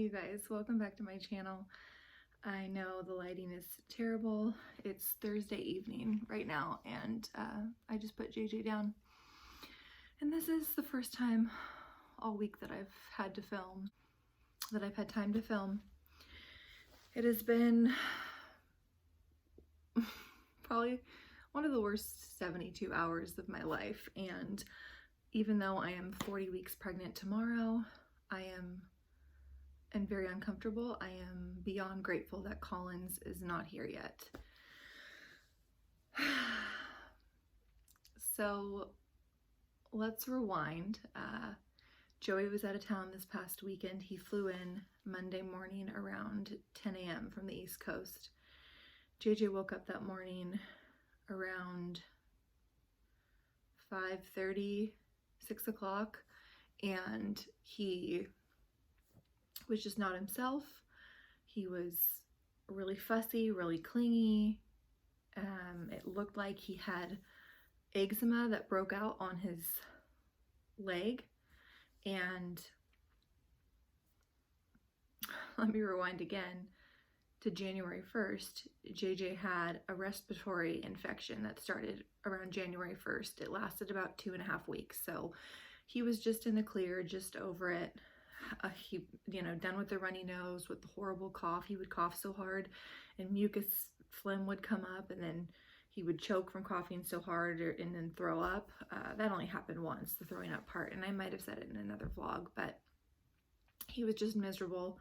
you guys, welcome back to my channel. I know the lighting is terrible. It's Thursday evening right now, and I just put JJ down. And this is the first time all week that I've had to film, that I've had time to film. It has been probably one of the worst 72 hours of my life, and even though I am 40 weeks pregnant tomorrow, I am very uncomfortable. I am beyond grateful that Collins is not here yet. So let's rewind. Joey was out of town this past weekend. He flew in Monday morning around 10 a.m. from the East Coast. JJ woke up that morning around 5:30, 6 o'clock, and he was just not himself. He was really fussy, really clingy. It looked like he had eczema that broke out on his leg. And let me rewind again to January 1st. JJ had a respiratory infection that started around January 1st. It lasted about 2.5 weeks. So he was just in the clear, just over it. He, done with the runny nose, with the horrible cough. He would cough so hard and mucus phlegm would come up, and then he would choke from coughing so hard and then throw up. That only happened once, the throwing up part, and I might have said it in another vlog, but he was just miserable.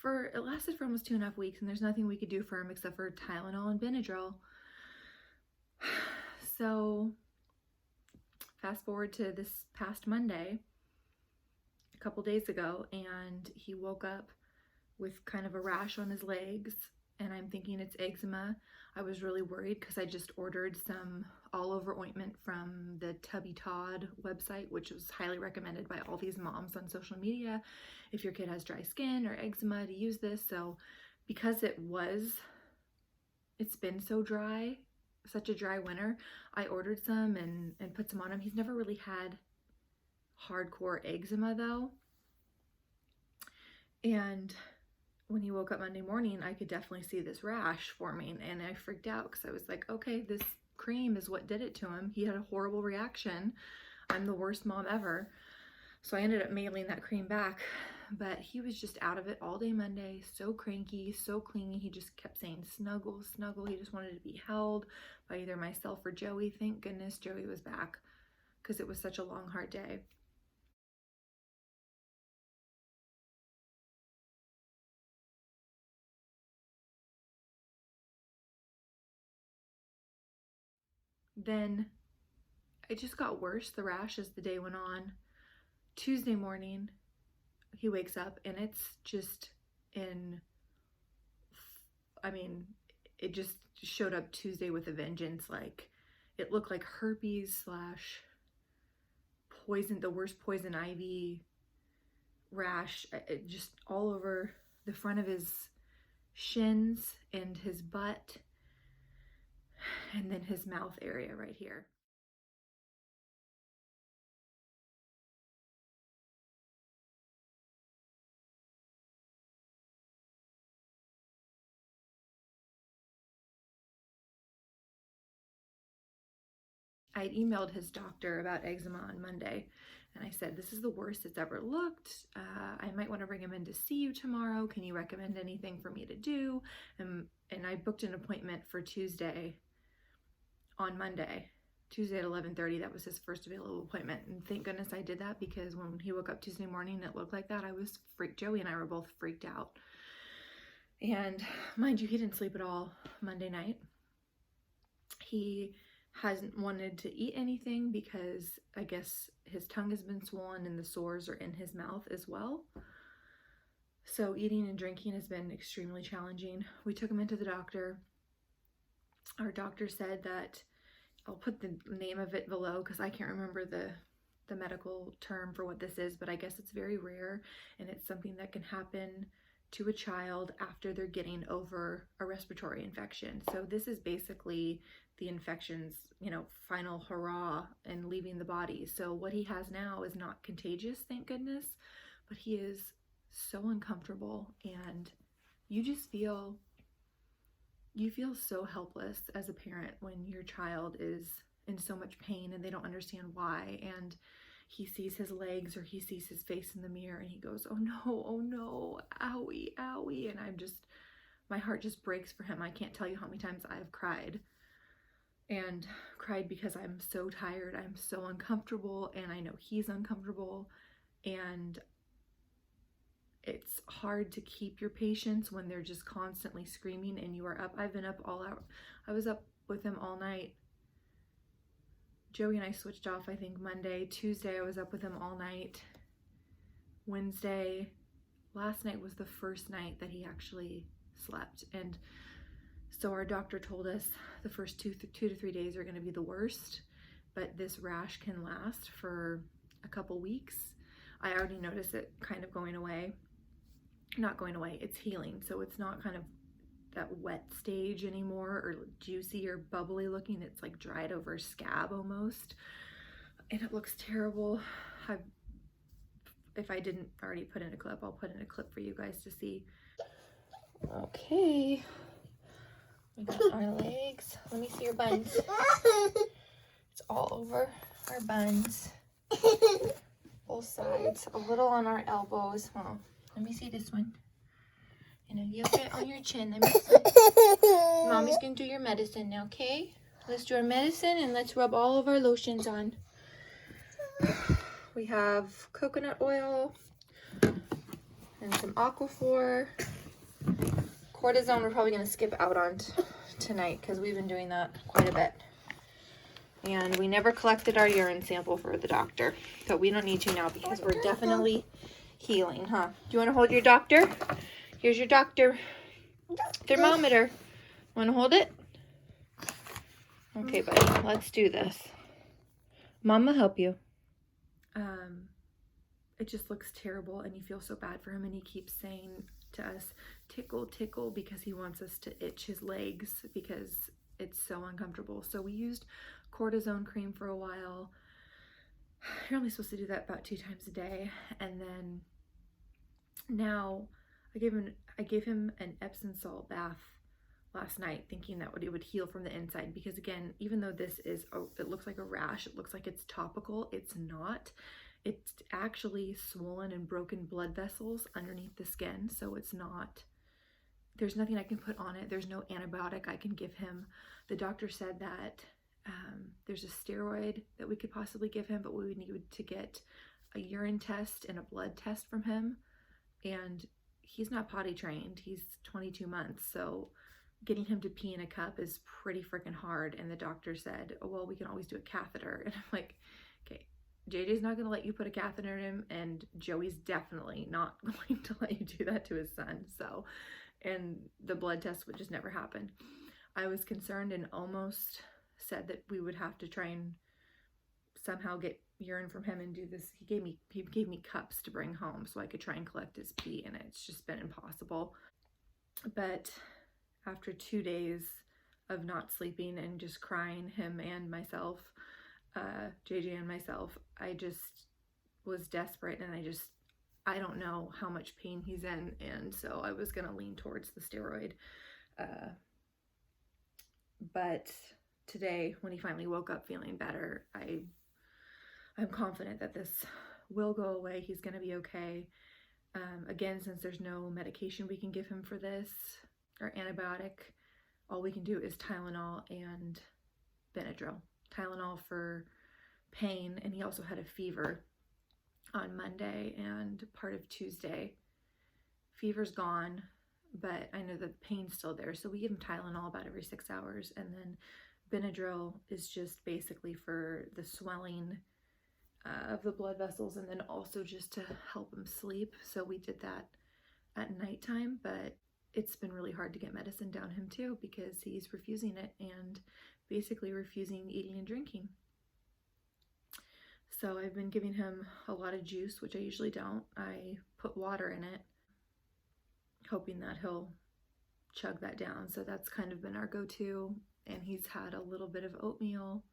It lasted for almost 2.5 weeks, and there's nothing we could do for him except for Tylenol and Benadryl. So fast forward to this past Monday, a couple days ago, and he woke up with kind of a rash on his legs, and I'm thinking it's eczema. I was really worried because I just ordered some all-over ointment from the Tubby Todd website, which was highly recommended by all these moms on social media if your kid has dry skin or eczema to use this. So because it's been so dry, such a dry winter, I ordered some and put some on him. He's never really had hardcore eczema though, and when he woke up Monday morning, I could definitely see this rash forming, and I freaked out because I was like, okay, this cream is what did it to him. He had a horrible reaction. I'm the worst mom ever. So I ended up mailing that cream back, but he was just out of it all day Monday, so cranky, so clingy. He just kept saying snuggle, snuggle. He just wanted to be held by either myself or Joey. Thank goodness Joey was back because it was such a long, hard day. Then it just got worse, the rash, as the day went on. Tuesday morning, he wakes up and it's just it just showed up Tuesday with a vengeance. Like, it looked like herpes slash poison, the worst poison ivy rash, just all over the front of his shins and his butt, and then his mouth area right here. I had emailed his doctor about eczema on Monday, and I said, this is the worst it's ever looked. I might want to bring him in to see you tomorrow. Can you recommend anything for me to do? And I booked an appointment for Tuesday on Monday. Tuesday at 11:30, that was his first available appointment. And thank goodness I did that, because when he woke up Tuesday morning and it looked like that, I was freaked. Joey and I were both freaked out. And mind you, he didn't sleep at all Monday night. He hasn't wanted to eat anything because I guess his tongue has been swollen and the sores are in his mouth as well. So eating and drinking has been extremely challenging. We took him into the doctor. Our doctor said that, I'll put the name of it below because I can't remember the medical term for what this is, but I guess it's very rare, and it's something that can happen to a child after they're getting over a respiratory infection. So this is basically the infection's, final hurrah and leaving the body. So what he has now is not contagious, thank goodness, but he is so uncomfortable, and you just feel so helpless as a parent when your child is in so much pain and they don't understand why, and he sees his legs or he sees his face in the mirror and he goes, oh no, owie, owie. And my heart just breaks for him. I can't tell you how many times I've cried because I'm so tired. I'm so uncomfortable, and I know he's uncomfortable, and it's hard to keep your patience when they're just constantly screaming and you are up. I've been up all out. I was up with him all night. Joey and I switched off, I think, Monday. Tuesday, I was up with him all night. Wednesday, last night was the first night that he actually slept. And so our doctor told us the first 2 to 3 days are going to be the worst, but this rash can last for a couple weeks. I already noticed it kind of going away. Not going away, it's healing. So it's not kind of that wet stage anymore or juicy or bubbly looking. It's like dried over scab almost, and it looks terrible. If I didn't already put in a clip, I'll put in a clip for you guys to see. Okay, we got our legs. Let me see your buns. It's all over our buns, both sides, a little on our elbows. Oh, let me see this one. And then you'll get on your chin. Let me see. Mommy's gonna do your medicine now, okay? Let's do our medicine and let's rub all of our lotions on. We have coconut oil and some Aquaphor. Cortisone we're probably gonna skip out on tonight because we've been doing that quite a bit. And we never collected our urine sample for the doctor, but we don't need to now because we're definitely healing, huh? Do you want to hold your doctor? Here's your doctor thermometer. Want to hold it? Okay, buddy, let's do this. Mama help you. It just looks terrible, and you feel so bad for him, and he keeps saying to us, tickle, tickle, because he wants us to itch his legs because it's so uncomfortable. So we used cortisone cream for a while. You're only supposed to do that about 2 times a day, and then now I gave him an Epsom salt bath last night, thinking that it would heal from the inside, because again, even though this is it looks like a rash, it looks like it's topical, it's not. It's actually swollen and broken blood vessels underneath the skin, so it's not, there's nothing I can put on it. There's no antibiotic I can give him. The doctor said that there's a steroid that we could possibly give him, but we would need to get a urine test and a blood test from him, and he's not potty trained. He's 22 months, so getting him to pee in a cup is pretty freaking hard. And the doctor said, oh, well, we can always do a catheter. And I'm like, okay, JJ's not going to let you put a catheter in him, and Joey's definitely not going to let you do that to his son. So, and the blood test would just never happen. I was concerned and almost said that we would have to try and somehow get urine from him and do this. He gave me cups to bring home so I could try and collect his pee, and it's just been impossible. But after 2 days of not sleeping and just crying, him and myself, JJ and myself, I just was desperate, and I don't know how much pain he's in, and so I was gonna lean towards the steroid. But today, when he finally woke up feeling better, I'm confident that this will go away. He's gonna be okay. Again, since there's no medication we can give him for this, or antibiotic, all we can do is Tylenol and Benadryl. Tylenol for pain, and he also had a fever on Monday and part of Tuesday. Fever's gone, but I know the pain's still there, so we give him Tylenol about every 6 hours, and then Benadryl is just basically for the swelling of the blood vessels, and then also just to help him sleep. So we did that at nighttime, but it's been really hard to get medicine down him too, because he's refusing it and basically refusing eating and drinking. So I've been giving him a lot of juice, which I usually don't. I put water in it, hoping that he'll chug that down. So that's kind of been our go-to. And he's had a little bit of oatmeal.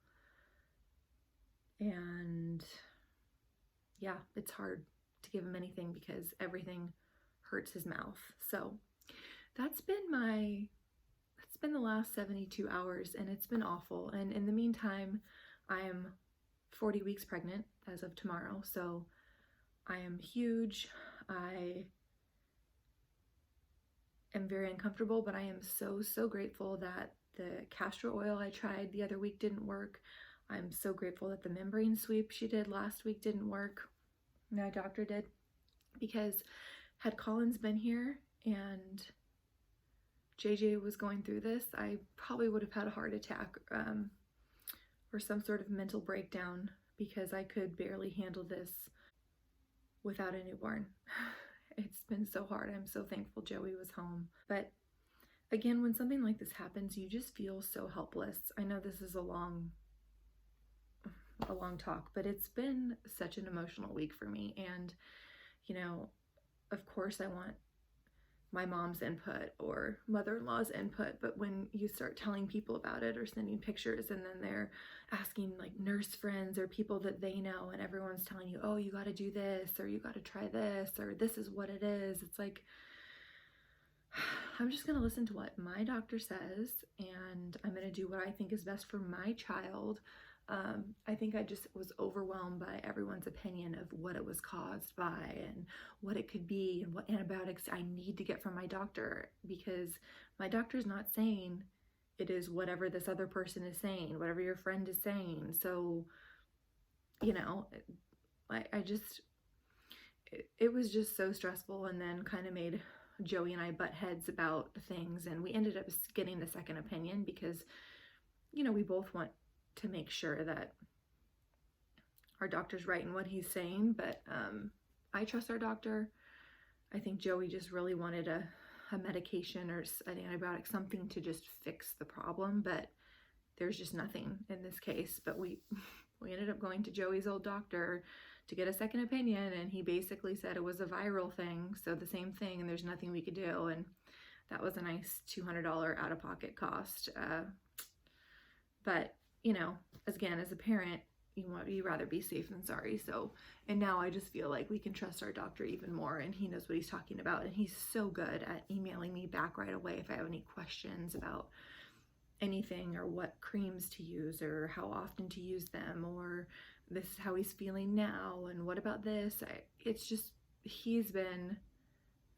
And yeah, it's hard to give him anything because everything hurts his mouth. So that's been the last 72 hours, and it's been awful. And in the meantime, I am 40 weeks pregnant as of tomorrow, so I am huge. I am very uncomfortable, but I am so grateful that the castor oil I tried the other week didn't work. I'm so grateful that the membrane sweep she did last week didn't work. My doctor did, because had Collins been here and JJ was going through this, I probably would have had a heart attack or some sort of mental breakdown, because I could barely handle this without a newborn. It's been so hard. I'm so thankful Joey was home. But again, when something like this happens, you just feel so helpless. I know this is a long talk, but it's been such an emotional week for me. And, you know, of course I want my mom's input or mother-in-law's input, but when you start telling people about it or sending pictures, and then they're asking like nurse friends or people that they know, and everyone's telling you, oh, you got to do this, or you got to try this, or this is what it is. It's like, I'm just going to listen to what my doctor says, and I'm going to do what I think is best for my child. I think I just was overwhelmed by everyone's opinion of what it was caused by and what it could be and what antibiotics I need to get from my doctor, because my doctor's not saying it is whatever this other person is saying, whatever your friend is saying. So, you know, it was just so stressful, and then kind of made Joey and I butt heads about things, and we ended up getting a second opinion because, you know, we both want to make sure that our doctor's right in what he's saying, but I trust our doctor. I think Joey just really wanted a medication or an antibiotic, something to just fix the problem, but there's just nothing in this case. But we ended up going to Joey's old doctor to get a second opinion, and he basically said it was a viral thing, so the same thing, and there's nothing we could do. And that was a nice $200 out-of-pocket cost. But you know, again, as a parent, you rather be safe than sorry. So, and now I just feel like we can trust our doctor even more, and he knows what he's talking about, and he's so good at emailing me back right away if I have any questions about anything, or what creams to use, or how often to use them, or this is how he's feeling now, and what about this? It's just, he's been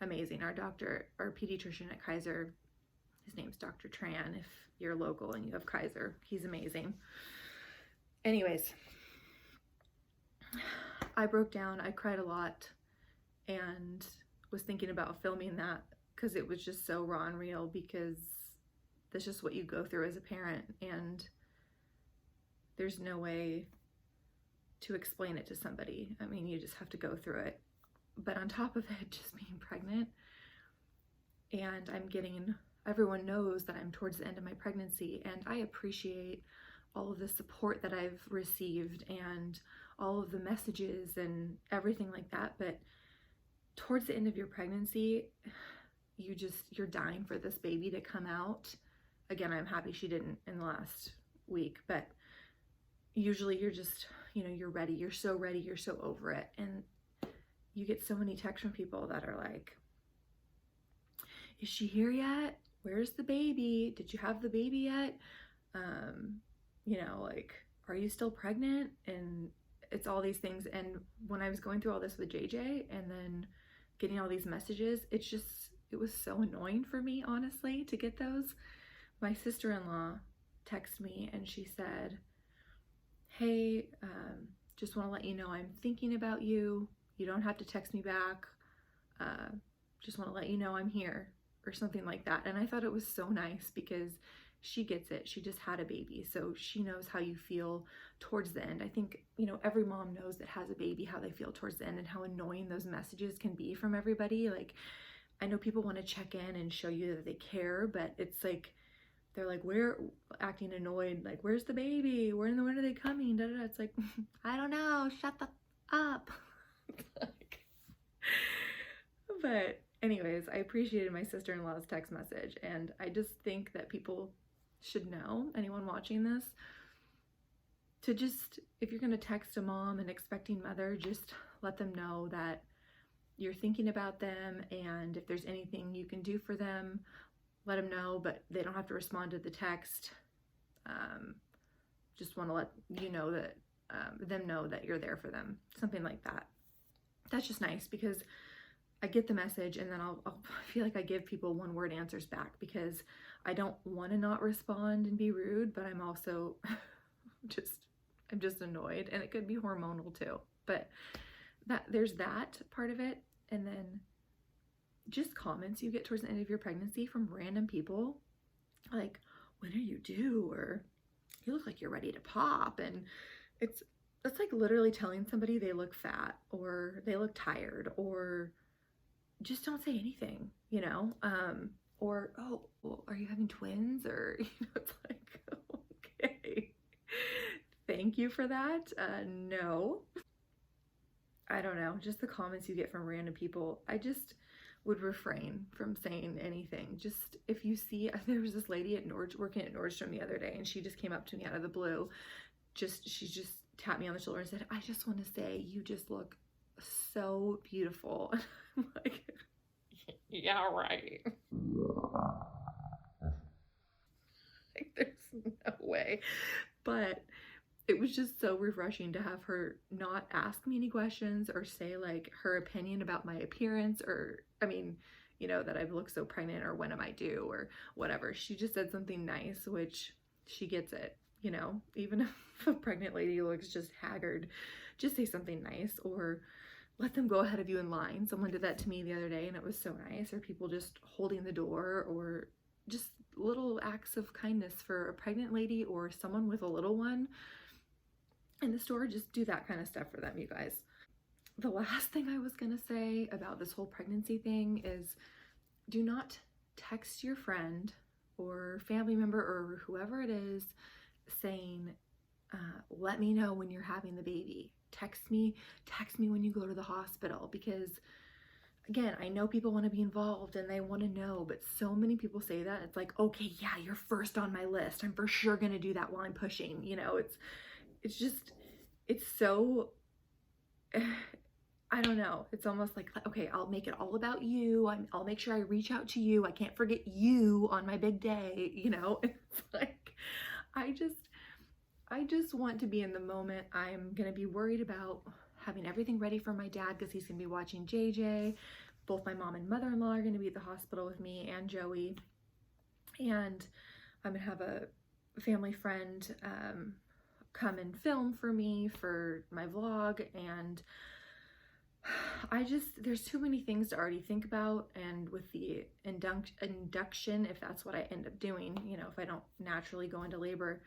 amazing. Our doctor, our pediatrician at Kaiser, his name's Dr. Tran. If you're local and you have Kaiser, he's amazing. Anyways, I broke down. I cried a lot, and was thinking about filming that because it was just so raw and real, because that's just what you go through as a parent, and there's no way to explain it to somebody. I mean, you just have to go through it. But on top of it, just being pregnant, and everyone knows that I'm towards the end of my pregnancy, and I appreciate all of the support that I've received and all of the messages and everything like that. But towards the end of your pregnancy, you're dying for this baby to come out. Again, I'm happy she didn't in the last week, but usually you're just, you know, you're ready. You're so ready. You're so over it. And you get so many texts from people that are like, is she here yet? Where's the baby? Did you have the baby yet? You know, like, are you still pregnant? And it's all these things. And when I was going through all this with JJ and then getting all these messages, it was so annoying for me, honestly, to get those. My sister-in-law texted me and she said, hey, just want to let you know I'm thinking about you. You don't have to text me back. Just want to let you know I'm here, or something like that. And I thought it was so nice, because she gets it. She just had a baby, so she knows how you feel towards the end. I think, you know, every mom knows that has a baby how they feel towards the end, and how annoying those messages can be from everybody. Like, I know people want to check in and show you that they care, but it's like, they're like, we're acting annoyed, like, where's the baby? When are they coming? Da, da, da. It's like, I don't know, shut the up. But anyways, I appreciated my sister-in-law's text message, and I just think that people should know, anyone watching this, to just, if you're going to text a mom, an expecting mother, just let them know that you're thinking about them, and if there's anything you can do for them, let them know, but they don't have to respond to the text. Just want to let you know that them know that you're there for them, something like that. That's just nice, because I get the message and then I'll feel like I give people one word answers back, because I don't want to not respond and be rude, but I'm also I'm just annoyed, and it could be hormonal too. But there's that part of it. And then just comments you get towards the end of your pregnancy from random people, like, when are you due? Or you look like you're ready to pop. And it's like literally telling somebody they look fat or they look tired, or just don't say anything, you know? Or, oh, well, are you having twins? Or, you know, it's like, okay, thank you for that. No. I don't know, just the comments you get from random people. I just would refrain from saying anything. Just if you see, there was this lady at working at Nordstrom the other day, and she just came up to me out of the blue. She just tapped me on the shoulder and said, I just want to say you just look so beautiful. And I'm like, yeah, right. Like, there's no way. But it was just so refreshing to have her not ask me any questions or say like her opinion about my appearance, or, I mean, you know, that I've looked so pregnant, or when am I due, or whatever. She just said something nice, which she gets it, you know, even if a pregnant lady looks just haggard, just say something nice, or let them go ahead of you in line. Someone did that to me the other day, and it was so nice. Or people just holding the door, or just little acts of kindness for a pregnant lady or someone with a little one in the store. Just do that kind of stuff for them, you guys. The last thing I was gonna say about this whole pregnancy thing is, do not text your friend or family member or whoever it is saying, let me know when you're having the baby. Text me when you go to the hospital, because again, I know people want to be involved and they want to know, but so many people say that. It's like, okay, yeah, you're first on my list. I'm for sure going to do that while I'm pushing. You know, it's just, it's so, I don't know. It's almost like, okay, I'll make it all about you. I'll make sure I reach out to you. I can't forget you on my big day. You know, it's like, I just want to be in the moment. I'm going to be worried about having everything ready for my dad, because he's going to be watching JJ. Both my mom and mother-in-law are going to be at the hospital with me and Joey. And I'm going to have a family friend come and film for me for my vlog. And there's too many things to already think about. And with the induction, if that's what I end up doing, you know, if I don't naturally go into labor,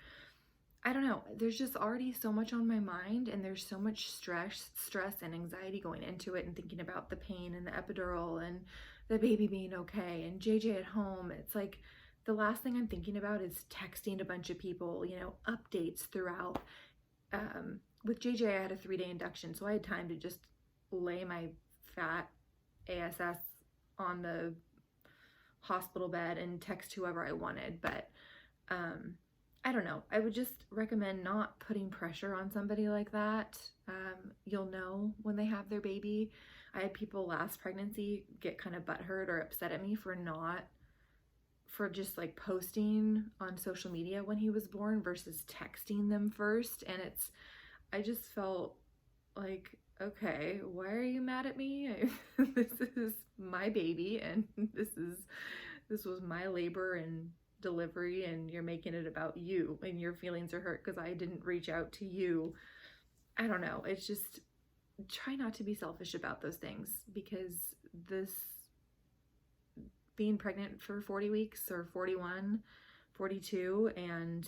I don't know, there's just already so much on my mind, and there's so much stress and anxiety going into it, and thinking about the pain and the epidural and the baby being okay and JJ at home. It's like the last thing I'm thinking about is texting a bunch of people, you know, updates throughout. With JJ, I had a 3-day induction, so I had time to just lay my fat ASS on the hospital bed and text whoever I wanted. But I don't know. I would just recommend not putting pressure on somebody like that. You'll know when they have their baby. I had people last pregnancy get kind of butthurt or upset at me for just like posting on social media when he was born versus texting them first. And I just felt like, okay, why are you mad at me? This is my baby, and this was my labor and delivery, and you're making it about you, and your feelings are hurt because I didn't reach out to you. I don't know. It's just, try not to be selfish about those things, because this being pregnant for 40 weeks or 41, 42, and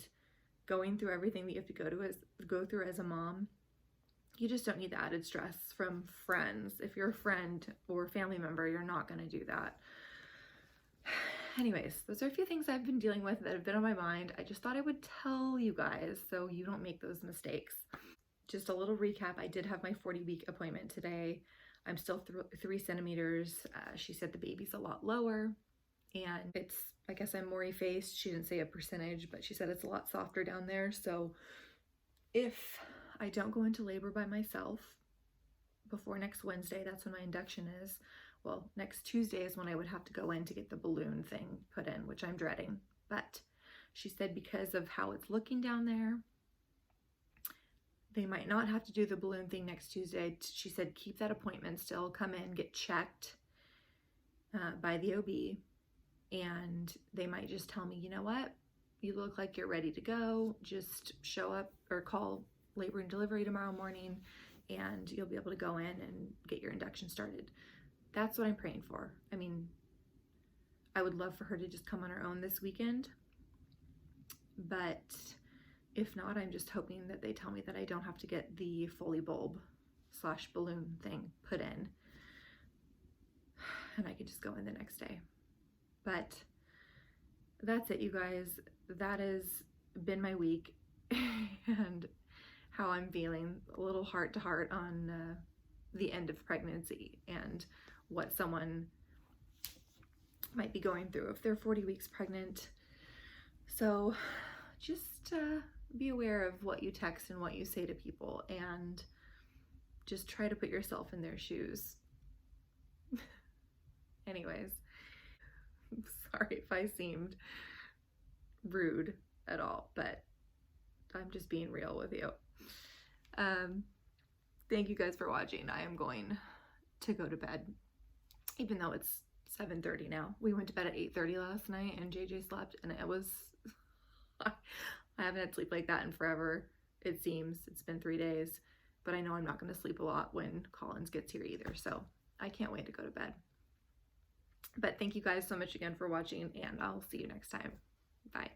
going through everything that you have to go through as a mom, you just don't need the added stress from friends. If you're a friend or family member, you're not going to do that. Anyways, those are a few things I've been dealing with that have been on my mind. I just thought I would tell you guys so you don't make those mistakes. Just a little recap. I did have my 40-week appointment today. I'm still 3 centimeters. She said the baby's a lot lower, and it's, I guess I'm more effaced. She didn't say a percentage, but she said it's a lot softer down there. So if I don't go into labor by myself, before next Wednesday. That's when my induction is. Well, next Tuesday is when I would have to go in to get the balloon thing put in, which I'm dreading. But she said because of how it's looking down there, they might not have to do the balloon thing next Tuesday. She said keep that appointment still, come in, get checked by the OB, and they might just tell me, you know what, you look like you're ready to go. Just show up or call labor and delivery tomorrow morning and you'll be able to go in and get your induction started. That's what I'm praying for. I mean, I would love for her to just come on her own this weekend, but if not, I'm just hoping that they tell me that I don't have to get the Foley bulb / balloon thing put in and I can just go in the next day. But that's it, you guys. That has been my week and how I'm feeling, a little heart to heart on the end of pregnancy and what someone might be going through if they're 40 weeks pregnant. So just be aware of what you text and what you say to people, and just try to put yourself in their shoes. Anyways, I'm sorry if I seemed rude at all, but I'm just being real with you. Thank you guys for watching. I am going to go to bed, even though it's 7:30 now. We went to bed at 8:30 last night and JJ slept, and it was I haven't had sleep like that in forever. It seems it's been 3 days, but I know I'm not going to sleep a lot when Collins gets here either, so I can't wait to go to bed. But thank you guys so much again for watching, and I'll see you next time. Bye.